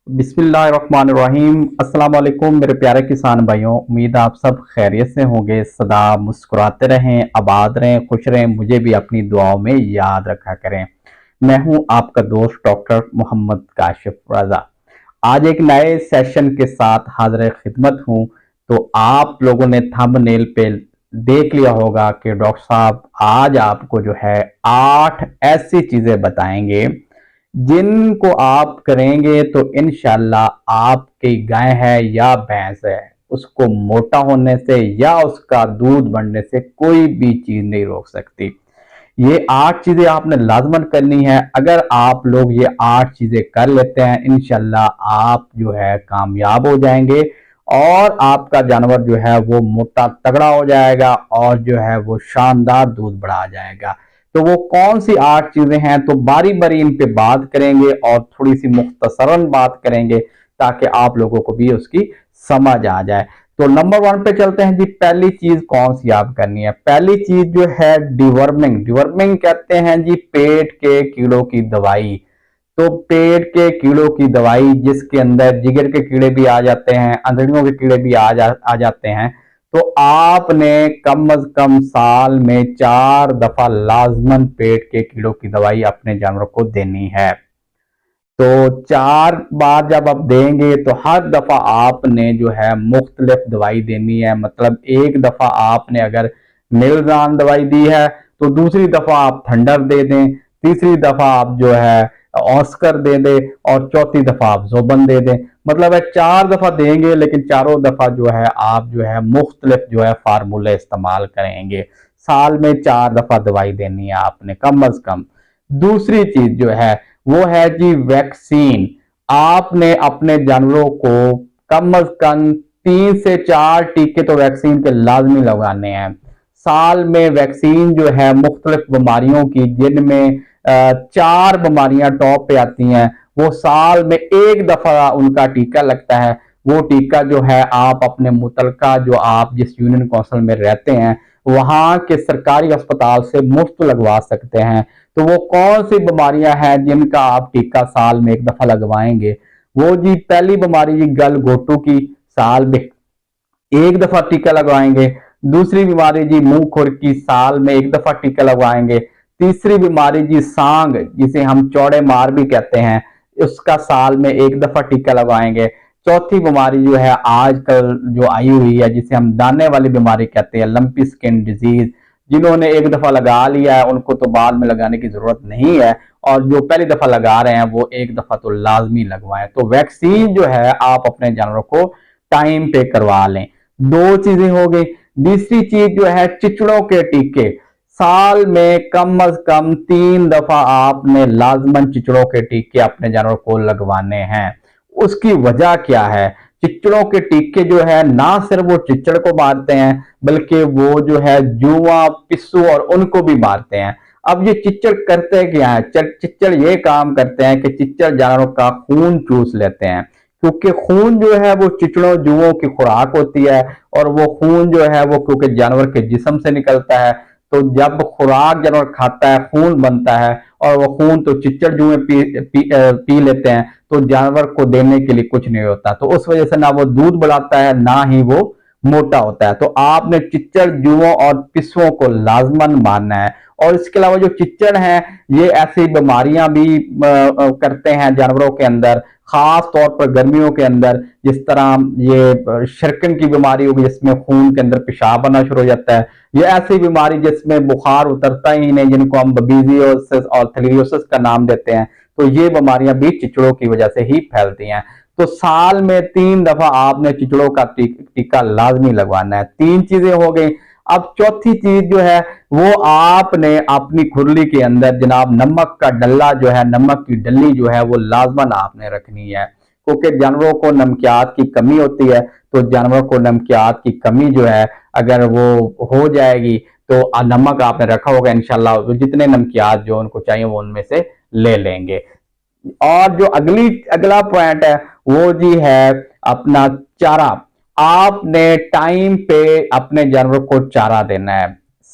बिस्मिल्लाहिर्रहमानिर्रहीम। अस्सलाम वालेकुम मेरे प्यारे किसान भाइयों, उम्मीद आप सब खैरियत से होंगे। सदा मुस्कुराते रहें, आबाद रहें, खुश रहें, मुझे भी अपनी दुआओं में याद रखा करें। मैं हूं आपका दोस्त डॉक्टर मोहम्मद काशिफ रजा। आज एक नए सेशन के साथ हाजिर खिदमत हूं। तो आप लोगों ने थंबनेल पे देख लिया होगा कि डॉक्टर साहब आज आपको जो है 8 ऐसी चीजें बताएंगे जिनको आप करेंगे तो इंशाल्लाह आपकी गाय है या भैंस है, उसको मोटा होने से या उसका दूध बढ़ने से कोई भी चीज नहीं रोक सकती। ये 8 चीजें आपने लाजमन करनी है। अगर आप लोग ये 8 चीजें कर लेते हैं इंशाल्लाह आप जो है कामयाब हो जाएंगे और आपका जानवर जो है वो मोटा तगड़ा हो जाएगा और जो है वो शानदार दूध बढ़ा जाएगा। तो वो कौन सी 8 चीजें हैं, तो बारी बारी इन पे बात करेंगे और थोड़ी सी मुख्तसरन बात करेंगे ताकि आप लोगों को भी उसकी समझ आ जाए। तो नंबर 1 पे चलते हैं जी। पहली चीज कौन सी आप करनी है? पहली चीज जो है डिवर्मिंग। डिवर्मिंग कहते हैं जी पेट के कीड़ों की दवाई। तो पेट के कीड़ों की दवाई जिसके अंदर जिगर के कीड़े भी आ जाते हैं, अंधड़ियों के कीड़े भी आ जाते हैं। तो आपने कम अज कम साल में 4 दफा लाजमन पेट के कीड़ों की दवाई अपने जानवर को देनी है। तो 4 बार जब आप देंगे तो हर दफा आपने जो है मुख्तलिफ दवाई देनी है। मतलब एक दफा आपने अगर मिलजान दवाई दी है तो दूसरी दफा आप थंडर दे दें, तीसरी दफा आप जो है ऑस्कर दे दें और चौथी दफा आप जोबन दे दें। मतलब है 4 दफा देंगे लेकिन चारों दफा जो है आप जो है मुख्तलिफ जो है फार्मूले इस्तेमाल करेंगे। साल में 4 दफा दवाई देनी है आपने कम अज कम। दूसरी चीज जो है वो है जी वैक्सीन। आपने अपने जानवरों को कम अज कम 3 से 4 टीके तो वैक्सीन के लाजमी लगाने हैं। साल में वैक्सीन जो है मुख्तलिफ बीमारियों की, जिनमें 4 बीमारियां टॉप पे आती हैं, वो साल में एक दफा उनका टीका लगता है। वो टीका जो है आप अपने मुतलका जो आप जिस यूनियन काउंसिल में रहते हैं वहां के सरकारी अस्पताल से मुफ्त लगवा सकते हैं। तो वो कौन सी बीमारियां हैं जिनका आप टीका साल में एक दफा लगवाएंगे? वो जी पहली बीमारी जी गल घोटू की, साल में एक दफा टीका लगवाएंगे। दूसरी बीमारी जी मुंह खुर की, साल में एक दफा टीका लगवाएंगे। तीसरी बीमारी जी सांग, जिसे हम चौड़े मार भी कहते हैं, उसका साल में एक दफा टीका लगवाएंगे। चौथी बीमारी जो है आजकल जो आई हुई है जिसे हम दाने वाली बीमारी कहते हैं, लंपी स्किन डिजीज, जिन्होंने एक दफा लगा लिया है उनको तो बाद में लगाने की जरूरत नहीं है, और जो पहली दफा लगा रहे हैं वो एक दफा तो लाजमी लगवाएं। तो वैक्सीन जो है आप अपने जानवरों को टाइम पे करवा लें। 2 चीजें हो गई। तीसरी चीज जो है चिचड़ों के टीके। साल में कम अज कम 3 दफा आपने लाजमन चिचड़ों के टीके अपने जानवर को लगवाने हैं। उसकी वजह क्या है? चिचड़ों के टीके जो है ना सिर्फ वो चिचड़ को मारते हैं बल्कि वो जो है जुआ, पिस्सू और उनको भी मारते हैं। अब ये चिचड़ करते क्या है? चिचड़ ये काम करते हैं कि चिचड़ जानवरों का खून चूस लेते हैं, क्योंकि खून जो है वो चिचड़ों जुओं की खुराक होती है और वो खून जो है वो क्योंकि जानवर के जिस्म से निकलता है, तो जब खुराक जानवर खाता है खून बनता है और वो खून तो चिचड़ जुए पी लेते हैं, तो जानवर को देने के लिए कुछ नहीं होता। तो उस वजह से ना वो दूध बढ़ाता है ना ही वो मोटा होता है। तो आपने चिचड़ जुओं और पिस्सुओं को लाजमन मानना है। और इसके अलावा जो चिचड़ हैं ये ऐसी बीमारियां भी करते हैं जानवरों के अंदर, खास तौर पर गर्मियों के अंदर। जिस तरह ये शिरकन की बीमारी होगी जिसमें खून के अंदर पेशाब बनना शुरू हो जाता है। ये ऐसी बीमारी जिसमें बुखार उतरता ही नहीं, जिनको हम बबीजियोसिस और थैलियोसिस का नाम देते हैं। तो ये बीमारियां भी चिचड़ों की वजह से ही फैलती हैं। तो साल में 3 दफा आपने चिचड़ों का टीका लाजमी लगवाना है। 3 चीजें हो गई। अब चौथी चीज जो है वो आपने अपनी खुरली के अंदर जनाब नमक का डल्ला जो है, नमक की डल्ली जो है वो लाजमन आपने रखनी है, क्योंकि जानवरों को नमकियात की कमी होती है। तो जानवरों को नमकियात की कमी जो है अगर वो हो जाएगी तो नमक आपने रखा होगा इंशाल्लाह जितने नमकियात जो उनको चाहिए वो उनमें से ले लेंगे। और जो अगला पॉइंट है वो जी है अपना चारा। आपने टाइम पे अपने जानवर को चारा देना है।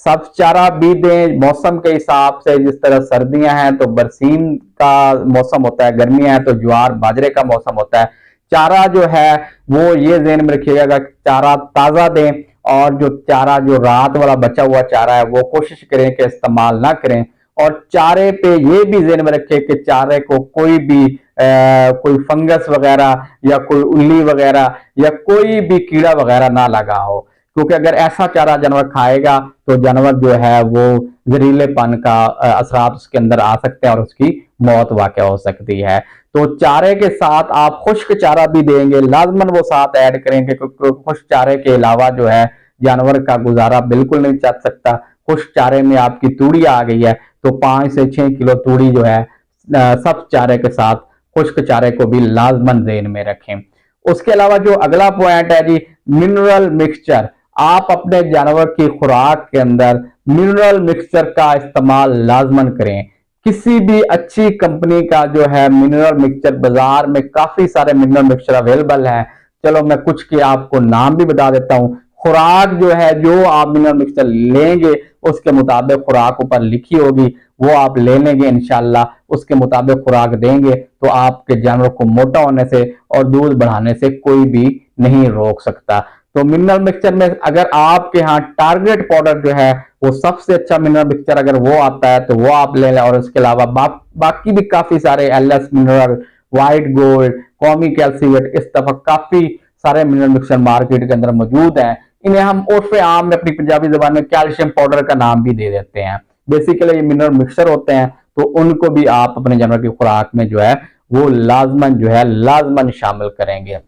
सब चारा भी दें मौसम के हिसाब से। जिस तरह सर्दियां हैं तो बरसीन का मौसम होता है, गर्मियां हैं तो ज्वार बाजरे का मौसम होता है। चारा जो है वो ये ध्यान में रखिएगा कि चारा ताजा दें, और जो चारा जो रात वाला बचा हुआ चारा है वो कोशिश करें कि इस्तेमाल ना करें। और चारे पे ये भी ध्यान में रखें कि चारे को कोई भी कोई फंगस वगैरह या कोई उल्ली वगैरह या कोई भी कीड़ा वगैरह ना लगा हो, क्योंकि अगर ऐसा चारा जानवर खाएगा तो जानवर जो है वो जहरीलेपन का असरात उसके अंदर आ सकते हैं और उसकी मौत वाक़या हो सकती है। तो चारे के साथ आप खुश्क चारा भी देंगे, लाजमन वो साथ ऐड करेंगे, क्योंकि खुश्क चारे के अलावा जो है जानवर का गुजारा बिल्कुल नहीं चल सकता। खुश्क चारे में आपकी तूड़ी आ गई है तो 5 से 6 किलो तूड़ी जो है सब चारे के साथ खुश्क चारे को भी लाजमन ज़हन में रखें। उसके अलावा जो अगला पॉइंट है जी, मिनरल मिक्सचर। आप अपने जानवर की खुराक के अंदर मिनरल मिक्सचर का इस्तेमाल लाजमन करें। किसी भी अच्छी कंपनी का जो है मिनरल मिक्सचर, बाजार में काफी सारे मिनरल मिक्सचर अवेलेबल हैं। चलो मैं कुछ के आपको नाम भी बता देता हूं। खुराक जो है, जो आप मिनरल मिक्सचर लेंगे उसके मुताबिक खुराक ऊपर लिखी होगी, वो आप ले लेंगे इंशाल्लाह। उसके मुताबिक खुराक देंगे तो आपके जानवर को मोटा होने से और दूध बढ़ाने से कोई भी नहीं रोक सकता। तो मिनरल मिक्सचर में अगर आपके यहाँ टारगेट पाउडर जो है वो सबसे अच्छा मिनरल मिक्सचर अगर वो आता है तो वो आप ले लें। और इसके अलावा बाकी भी काफी सारे एलएस मिनरल, व्हाइट गोल्ड, कौमी कैल्सीवेट, इस तरह काफी सारे मिनरल मिक्सचर मार्केट के अंदर मौजूद हैं। इन्हें हम उर्फ आम में अपनी पंजाबी जबान में कैल्शियम पाउडर का नाम भी दे देते हैं। बेसिकली ये मिनरल मिक्सचर होते हैं, तो उनको भी आप अपने जानवर की खुराक में जो है वो लाजमन शामिल करेंगे।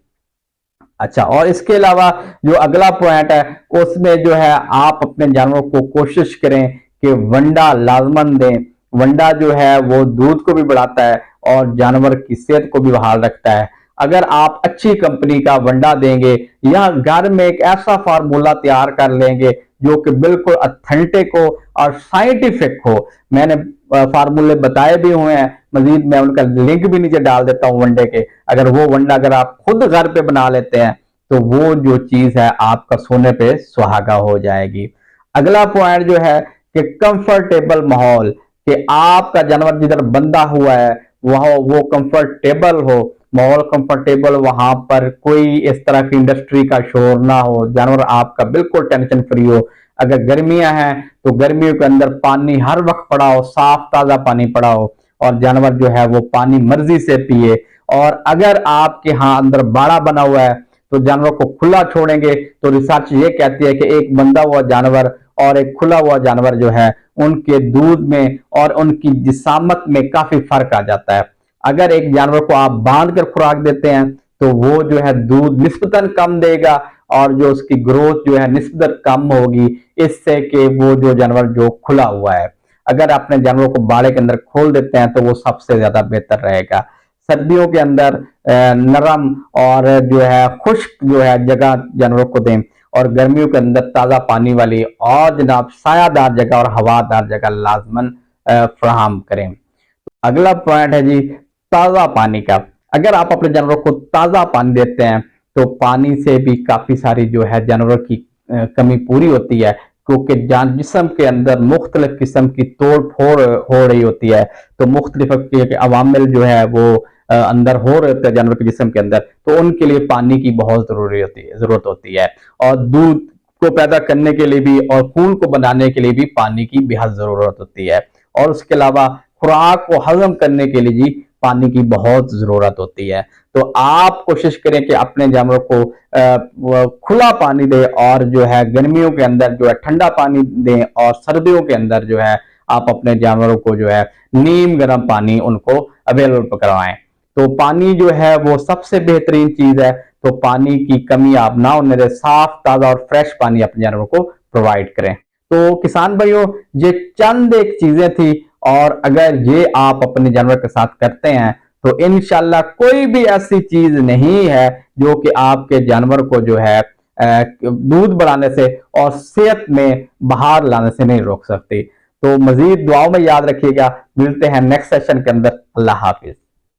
अच्छा, और इसके अलावा जो अगला पॉइंट है उसमें जो है आप अपने जानवरों को कोशिश करें कि वंडा लाजमन दें। वंडा जो है वो दूध को भी बढ़ाता है और जानवर की सेहत को भी बहाल रखता है। अगर आप अच्छी कंपनी का वंडा देंगे या घर में एक ऐसा फार्मूला तैयार कर लेंगे जो कि बिल्कुल ऑथेंटिक हो और साइंटिफिक हो, मैंने फार्मूले बताए भी हुए हैं, मजीद मैं उनका लिंक भी नीचे डाल देता हूं वनडे के। अगर वो वनडा अगर आप खुद घर पे बना लेते हैं तो वो जो चीज है आपका सोने पे सुहागा हो जाएगी। अगला पॉइंट जो है कि कंफर्टेबल माहौल, कि आपका जानवर जिधर बंधा हुआ है वह वो कंफर्टेबल हो, माहौल कंफर्टेबल, वहां पर कोई इस तरह की इंडस्ट्री का शोर ना हो, जानवर आपका बिल्कुल टेंशन फ्री हो। अगर गर्मियां हैं तो गर्मियों के अंदर पानी हर वक्त पड़ा हो, साफ ताजा पानी पड़ा हो और जानवर जो है वो पानी मर्जी से पिए। और अगर आपके यहाँ अंदर बाड़ा बना हुआ है तो जानवर को खुला छोड़ेंगे तो रिसर्च ये कहती है कि एक बंधा हुआ जानवर और एक खुला हुआ जानवर जो है उनके दूध में और उनकी जिसामत में काफी फर्क आ जाता है। अगर एक जानवर को आप बांध कर खुराक देते हैं तो वो जो है दूध निस्बतन कम देगा और जो उसकी ग्रोथ जो है निस्बतन कम होगी, इससे कि वो जो जानवर जो खुला हुआ है। अगर अपने जानवरों को बाड़े के अंदर खोल देते हैं तो वो सबसे ज्यादा बेहतर रहेगा। सर्दियों के अंदर नरम और जो है खुश्क जो है जगह जानवरों को दें और गर्मियों के अंदर ताजा पानी वाली और जनाब सायादार जगह और हवादार जगह लाजमन फराहम करें। अगला पॉइंट है जी ताजा पानी का। अगर आप अपने जानवरों को ताजा पानी देते हैं तो पानी से भी काफी सारी जो है जानवरों की कमी पूरी होती है, क्योंकि जिस्म के अंदर मुख्तलिफ किस्म की तोड़ फोड़ हो रही होती है। तो मुख्तलिफ अवामिल जो है वो अंदर हो रहे होते हैं जानवर के जिस्म के अंदर, तो उनके लिए पानी की बहुत जरूरत होती है। और दूध को पैदा करने के लिए भी और खून को बनाने के लिए भी पानी की बेहद जरूरत होती है। और उसके अलावा खुराक को हजम करने के लिए जी पानी की बहुत जरूरत होती है। तो आप कोशिश करें कि अपने जानवरों को खुला पानी दें और जो है गर्मियों के अंदर जो है ठंडा पानी दें और सर्दियों के अंदर जो है आप अपने जानवरों को जो है नीम गर्म पानी उनको अवेलेबल करवाएं। तो पानी जो है वो सबसे बेहतरीन चीज है। तो पानी की कमी आप ना होने दें, साफ ताजा और फ्रेश पानी अपने जानवरों को प्रोवाइड करें। तो किसान भाइयों, ये चंद एक चीजें थी और अगर ये आप अपने जानवर के साथ करते हैं तो इंशाल्लाह कोई भी ऐसी चीज नहीं है जो कि आपके जानवर को जो है दूध बढ़ाने से और सेहत में बहार लाने से नहीं रोक सकती। तो मजीद दुआओं में याद रखिएगा। मिलते हैं नेक्स्ट सेशन के अंदर। अल्लाह हाफिज।